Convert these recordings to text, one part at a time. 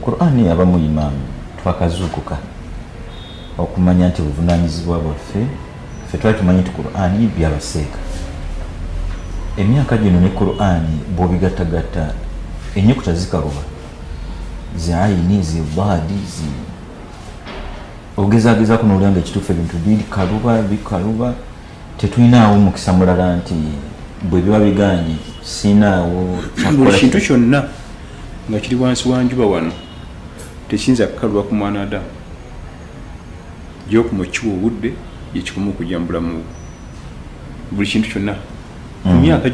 Qur'ani abamu imaamu twakazuukuka okumanya nti obuvunaanyizibwa bwaffe ffe twali tumanyi nti Qur'ani byabaseeka. Emyaka gino ne Qur'ani bw'obigattagatta ennyukuta zikaluba zi ayini zi daadi zi ogezaagezaako n'olanga ekituufu ebintu bikaluba tetulinawo mukisa mulala nti bwe biba biganye siinaawo buli kintu kyonna nga kiri wansi wa njuba wano tekiyinza kukaluba ku mwana Adamu gy'okumukiwa obudde yekikumu okujja mu bulamu buli kintu kyonna mu myaka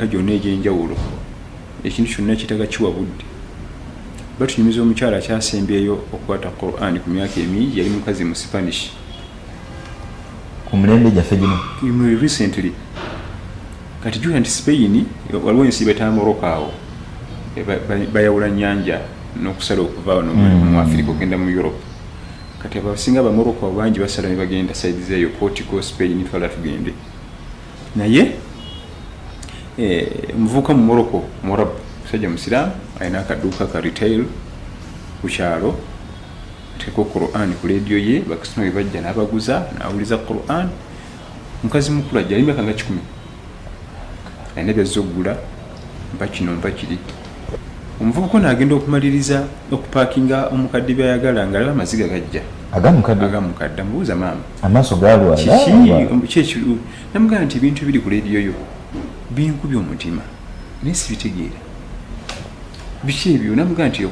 gyonna egy'enjawulo ekintu kyonna kitagakiwa budde. Batunyumiza omukyala akyasembyeyo okukwata Qur'ani ku myaka emingi yali mukazi mu Spanish ku mulembe gyaffe gino recently. Kati jula nti Spain waliwo ensi betala Morocco awo bayawula nnyanja n'okusala okuva wano mu Africa okugenda mu Europe. Kati abasinga ba Morocco bangi basala ne bagenda side zeeyo Portugal, Spain twala tugende naye omuvubuka mu Morocco Mwarabu musajja musiraamu alina akaduuka ka retail ku kyalo ateeka Qur'an ku leediyo ye bakasitoma bye bajja n'abaguza n'awuliza Qur'an. Mukazi mukulu ajja emyaka nga 10 alina byazza okugula mpa kino mpa kiri. Omuvubuka n'agenda okumaliriza okupaakinga omukadde byayagala ng'alaba amaziga gajja agamukadde amubuuza maama amaaso gaalwala kyekiru namugamba nti ebintu biri ku leediyo yo binkubye omutima naye sibitegeera biki ebyo. Namugamba nti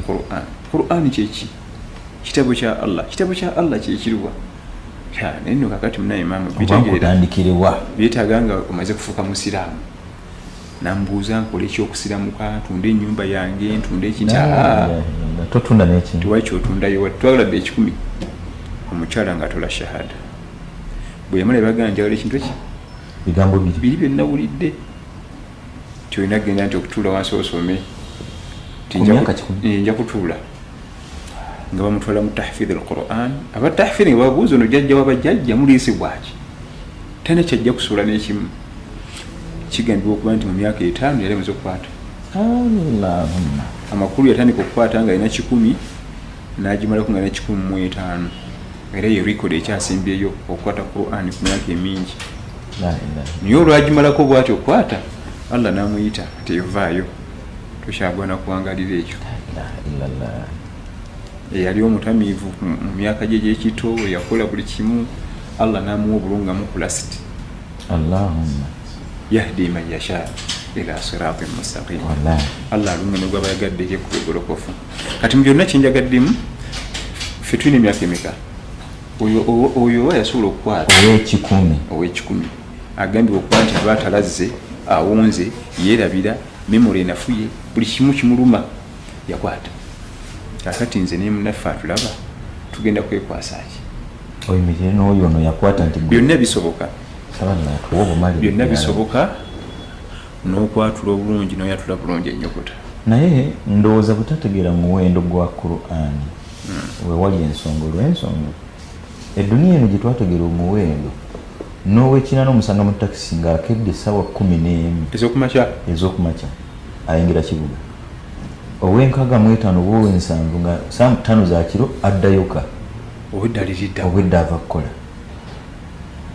Qur'an kyeki kitabo kya Allah kyekiruwa naye nno kakati munaye maama bitegeera byetaaga nga omaze kufuuka musiraamu. Nambuuza nkola ekyokusiramuka ntunde ennyumba yange ntunde ekintu totunda n'ekintu tuwaki otundayo twagaladde 10 omukyala nga atola shahada bwe yamala ebagamba njagala ekintu eki bigambo biri bye nnawulidde tyolina genda nti okutuula wansi osome nja kutuula nga bamutwala mu tahfidhi al-Qur'an. aba tahfidhi nga babuuza ono jjajja wabajjajja muliisibwa ki tana kyajja kusuula n'ekimu kigambibwa okuba nti mu myaka 5 yali amaze okukwata amakulu yatandika okukwata nga alina 10 n'agimalako nga alina 15 era ye record ekyasimbyeyo okukwata Qur'an ku myaka emingi. Naye olwagimalako bw'ati okukwata Allah n'amuyita tevaayo tokyagwana kuwangalira ekyo. Eyali omutamiivu mu myaka gye gy'ekito yakola buli kimu Allah n'amuwa obulungamu ku lasiti. Allahumma yahdi man yasha ila siratin mustaqim. Allah alunga ne gwabayagadde ku golokofu. Kati mu byonna kinjagaddemu ffe tulina emyaka emeka oyo yasobola okukwata ow'ekikumi agambibwa okuba nti abatalazze awonze yeerabira memory enafuye buli kimu kimuluma yakwata. Kakati nze ne munnaffe atulaba tugenda kwekwasa ki oyimirire n'oyo ono yakwata nti byonna bisoboka byonna bisoboka n'okwatula obulungi n'oyatula bulungi ennyukuta. Naye ndowooza butategeera muwendo gwa Qur'ani wewali ensonga olw'ensonga edduniya eno gye twategeera omuwendo n'owekina n'omusanga mu takisi ng'akedde essaawa 11 ez'okumakya ayingira kibuga ow'enkaaga mu etaano oba ow'ensanvu nga saa 5 za kiro addayoka obwedda ava kukola.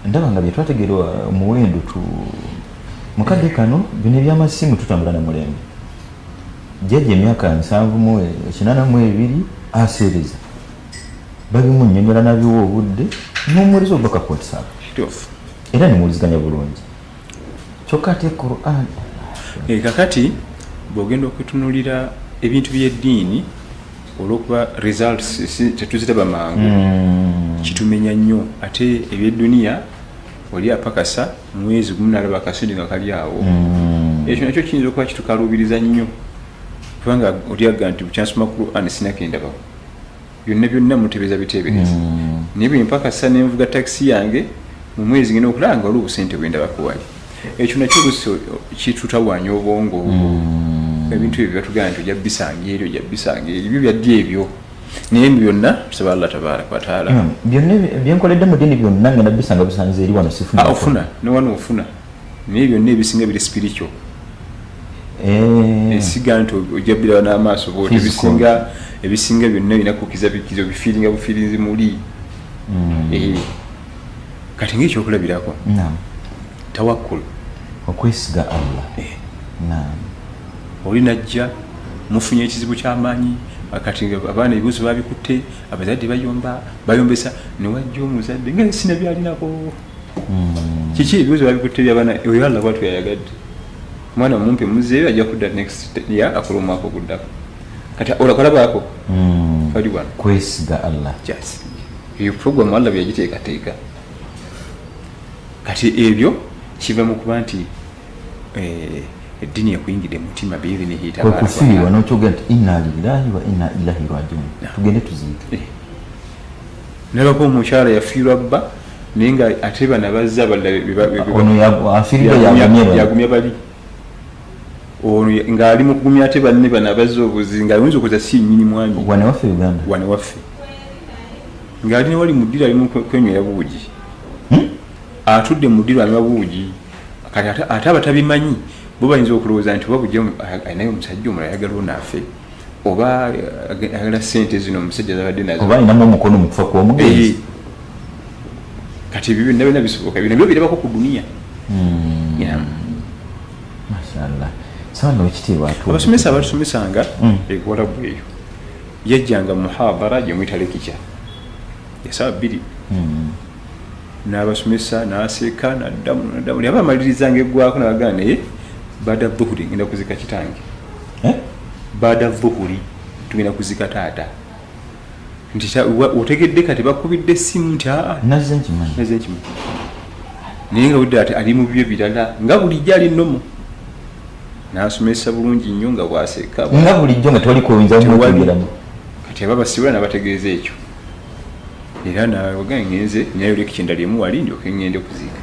Ndaba nga bye twategeerwa omuwendo mukadde kano bino ebyamasimu tutambula na mulembe jjajja emyaka 82 aseereza babimunnyonnyola nabiwa obudde n'omuweereza obubaka ku WhatsApp era nemuwuliziganya bulungi kyokka ate Qur'an. Kakati bw'ogenda okutunulira ebintu by'eddiini olw'okuba results tetuziraba mangu kitumenya nnyo ate eby'edduniya oli apakasa mwezi gumu nalaba akasente nga kali awo ekyo nakyo kiyinza okuba kitukaluubiriza nnyo kubanga olyaga nti bukyansoma Qur'an sinakendabako byonna mutebeeza biteebereza naye bwe mpakasa nenvuga takisi yange mu mwezi ngena okulaba nga waliwo obusente bwendabako wali. Ekyo nakyo kitutawaanya obwongo ebintu ebyo batugamba nti ojja bisanga eri ebyo byaddi ebyo naye byonna tusaba Allah tabaaraka wa taala byonna byenkoledde mu ddiini byonna ngenda bisanga bisanze eri wano sifuna ofuna ne wano ofuna naye byonna ebisinga biri spiritual esiga nti ojabira n'amaaso bote ebisinga byonna binakukiza bikizo bifiiringa bufiirinzi muli kati ng'ekyokulabirako tawakkulu okwesiga Allah oli najja mufunye ekizibu ky'amaanyi kati abaana ebibuzo babikutte abazadde bayombesa newajja omuzadde nga sina byalinako kiki ebibuzo babikutte byabaana oyo Allah bwatu yayagadde mwana mumpe muzeeyo ajja kudda next year akola omwaka oguddako kati olakolabaako kali wano kwesiga Allah eyo program Allah byagiteekateeka kati ebyo kiva mu kuba nti eddiini yakuyingidde mu mutima kufiirwa n'okyogera nti inna lillahi wa inna ilaihi rajiun tugende tuziike nalako omukyala yafiirwa bba naye nga ate bana bazza yagumya bali ono ng'ali mu kugumya ate banne bana bazza obuzi ng'ayinza okuza si nnyini mwami wanewaffe Uganda wanewaffe ng'ali ne wali mu ddiro ali mu kwenywera buugi atudde mu ddiro anywa buugi kati ate abatabimanyi bo bayinza okulowooza nti oba bujja alinayo omusajja omulala ayagala onaafe oba ayagala sente zino omusajja zabadde nazo oba alinamu omukono mu kufa kw'omugezi kati ebyo byonna byonna bisoboka bino byo birabako ku duniya mashallah sana ekitiibwa abasomesa abatusomesanga ekwalabu eyo yajjanga muhabara gye muyita lekica yasaba bbiri n'abasomesa n'aseeka naddamu yaba amalirizanga eggwako nabagaa naye baada dhuhuri ngenda kuzika kitange baada dhuhuri tugenda kuzika taata nti otegedde kati bakubidde essimu nti nazze nkimanyi naye nga budde ati ali mu bibyo birala nga bulijjo ali nnomo n'asomesa bulungi nnyo nga bwaseeka nga bulijjo nga toliko oyinza kumwetugeramu kati aba basibula n'abategeeza ekyo era nawaga ngenze nayo leki kyendali emu wali ndyoke ngende kuziika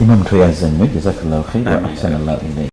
imam toyaza nnyo jazakallahu khair wa ahsana llahu ilayk